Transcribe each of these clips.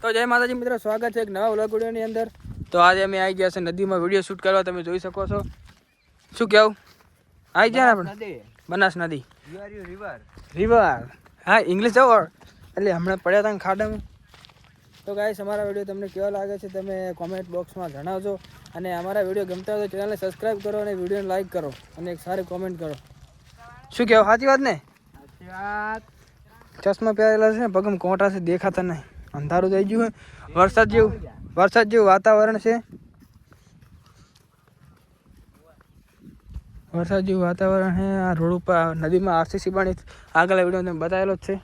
તો જય માતાજી મિત્રો, સ્વાગત છે એક નવા વ્લોગ વિડીયોની અંદર. તો આજે અમે આવી ગયા છે નદીમાં વિડીયો શૂટ કરવા. તમે જોઈ શકો છો. શું કહેવું? આવી ગયા ને આપણે બનાસ નદી, રિવર. હા, ઇંગ્લિશ જાઓ એટલે હમણાં પડ્યા હતા ખાડામાં. તો ગાઈસ, અમારા વિડીયો તમને કેવો લાગે છે તમે કોમેન્ટ બોક્સમાં જણાવજો. અને અમારા વિડીયો ગમતા હોય તો ચેનલને સબસ્ક્રાઈબ કરો અને વિડીયોને લાઈક કરો અને એક સારી કોમેન્ટ કરો. શું કહેવું? સાચી વાત ને? ચશ્મા પહેરેલા છે ને, પગમાં કોંટા છે, દેખાતા નહીં. અંધારું થઈ ગયું હોય, વરસાદ જેવું વાતાવરણ છે. વરસાદ જેવું વાતાવરણ છે. આ રોડ ઉપર નદીમાં આરસીસી પાણી આગળ વિડીયો તમે બતાવેલો જ છે.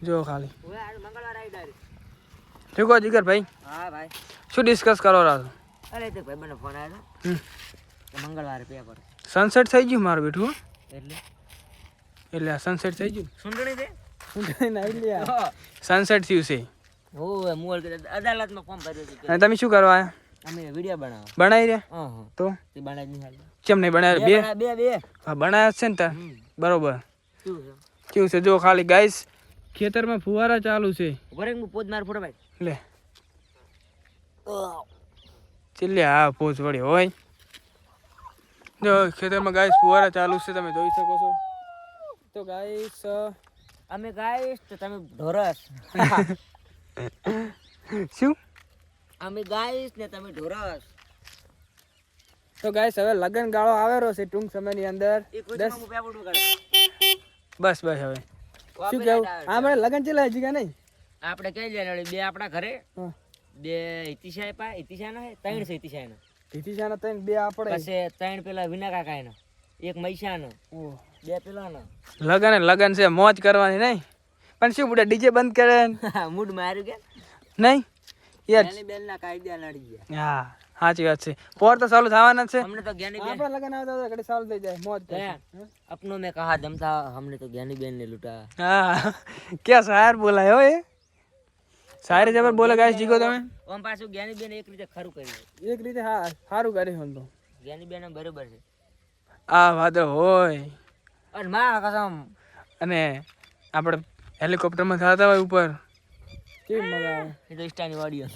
જો ખાલી શું કહો જીગર ભાઈ? હા ભાઈ, શું ડિસ્કસ કરો રહ્યા છો? અરે તે ભાઈ મને ફોન આવ્યો કે મંગળવારે પેપર. સનસેટ થઈ ગયું મારું બેઠું. એટલે આ સનસેટ થઈ ગયું. સુંદરી છે સનસેટ થયું છે. હો મૂળ અદાલતમાં ફોર્મ ભર્યું છે. અને તમે શું કરવા આવ્યા? અમે વિડિયો બનાવી રહ્યા તો તે બનાવી નહીં. કેમ નહીં બનાવ્યા? બે હા, બનાવ્યા છે ને તાર. બરોબર. શું છે કેવું છે? જો ખાલી ગાઈસ, ખેતરમાં ફુવારા ચાલુ છે. બરે હું પોજ માર ફોટો ભાઈ લે ચિલ્લે. હા, પોચ વળી હોય. જો ખેતરમાં ગાઈસ ફુવારા ચાલુ છે, તમે જોઈ શકો છો. તો ગાઈસ, અમે ગાઈસ તો તમે ઢોરસ. શું? અમે ગાઈસ ને તમે ઢોરસ. તો ગાઈસ, હવે લગન ગાળો આવેલો છે ટૂંક સમયની અંદર. બસ હવે શું કેવું? હા, મને લગન ચેલા હજી કે નહીં? આપણે કઈ લે બે આપણા ઘરે, બે ઇતિશા પા ઇતિશા ના ત્રણ છે. ઇતિશા ના ત્રણ, બે આપણે પછી ત્રણ પેલા વિના કાકા ના, એક મૈસા નો, બે પેલા નો. લગન છે, મોજ કરવાની નહીં. પણ શું બુડા ડીજે બંધ કરે? મૂડ માર્યું કે નહીં યાર. બેન ના કાયદા લડી ગયા. હા, સાચી વાત છે. પોર તો ચાલુ થવાના છે. हमने तो ज्ञानी बेन આપણે લગન આવતા તો ઘડી ચાલુ થઈ જાય, મોજ કરે. अपनों में कहा दम था, हमने तो ज्ञानी बेन ने लूटा. હા, ક્યાં શાયર બોલાય હો એ. શાયર જબર બોલે ગાઈસ. જીગો તમે ઓમ પાછું જ્ઞાની બેન એક રીતે ખરું કર્યું. એક રીતે હા, સારું કર્યું હમ તો. જ્ઞાની બેન બરોબર છે. આ વાદળ હોય અને માં કસમ, અને આપણે હેલિકોપ્ટરમાં થતા હોય ઉપર, કેવી મજા આવે. એ તો સ્ટાની વાડીઓ.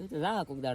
એ તો જા કોક દાડો